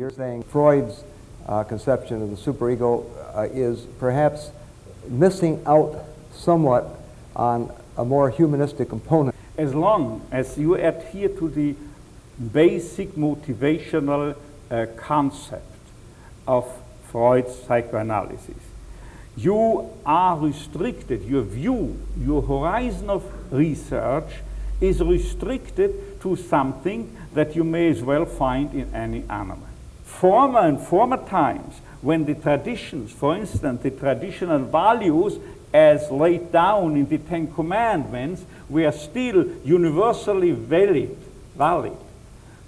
You're saying Freud's conception of the superego is perhaps missing out somewhat on a more humanistic component. As long as you adhere to the basic motivational concept of Freud's psychoanalysis, you are restricted, your view, your horizon of research is restricted to something that you may as well find in any animal. Former times, when the traditions, for instance, the traditional values as laid down in the Ten Commandments were still universally valid.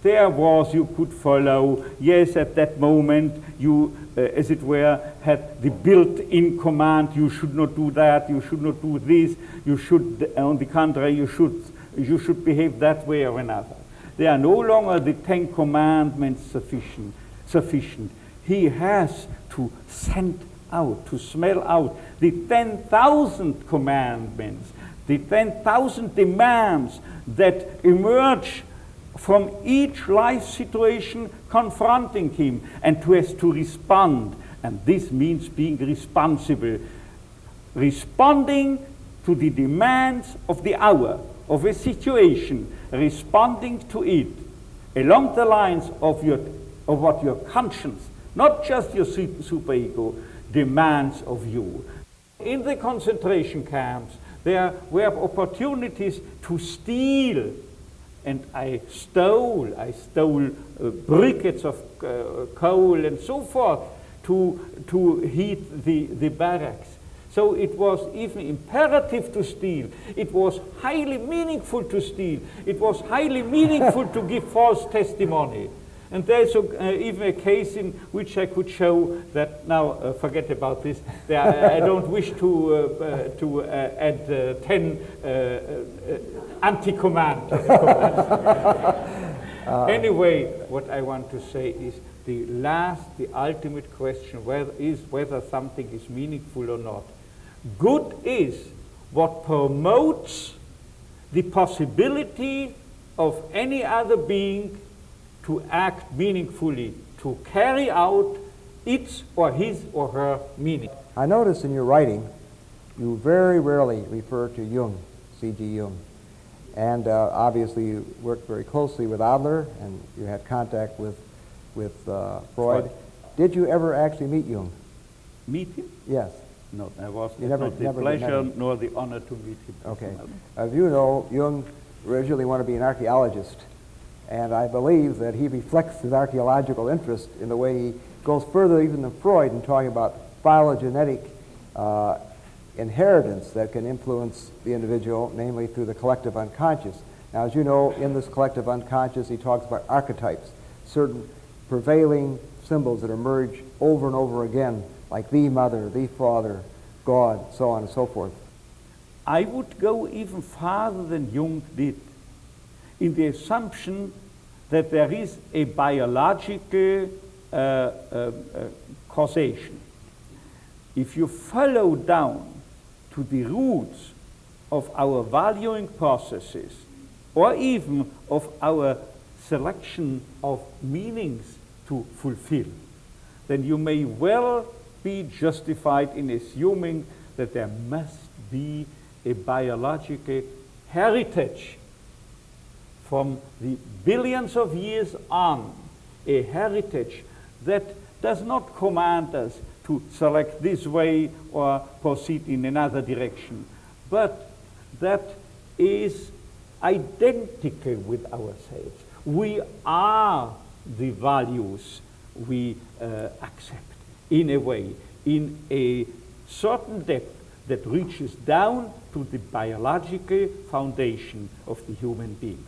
There was, you could follow, yes, at that moment you, as it were, had the built-in command, you should not do that, you should not do this, you should, on the contrary, you should behave that way or another. They are no longer the Ten Commandments sufficient. He has to send out, to smell out the 10,000 commandments, the 10,000 demands that emerge from each life situation confronting him, and to has to respond. And this means being responsible, responding to the demands of the hour, of a situation, responding to it along the lines of what your conscience, not just your superego, demands of you. In the concentration camps, there were opportunities to steal, and I stole briquettes of coal and so forth to heat the barracks. So it was even imperative to steal. It was highly meaningful to steal. It was highly meaningful to give false testimony. And there's even a case in which I could show that, now forget about this, I don't wish to add 10 anti-command. Anyway, what I want to say is the ultimate question is whether something is meaningful or not. Good is what promotes the possibility of any other being to act meaningfully, to carry out its or his or her meaning. I notice in your writing, you very rarely refer to Jung, C.G. Jung. And obviously you worked very closely with Adler, and you had contact with Freud. Did you ever actually meet Jung? Meet him? Yes. No, I was never not the pleasure nor the honor to meet him. Okay. As you know, Jung originally wanted to be an archaeologist. And I believe that he reflects his archaeological interest in the way he goes further even than Freud in talking about phylogenetic inheritance that can influence the individual, namely through the collective unconscious. Now, as you know, in this collective unconscious, he talks about archetypes, certain prevailing symbols that emerge over and over again, like the mother, the father, God, so on and so forth. I would go even farther than Jung did, in the assumption that there is a biological causation. If you follow down to the roots of our valuing processes, or even of our selection of meanings to fulfill, then you may well be justified in assuming that there must be a biological heritage from the billions of years on, a heritage that does not command us to select this way or proceed in another direction, but that is identical with ourselves. We are the values we accept in a way, in a certain depth that reaches down to the biological foundation of the human being.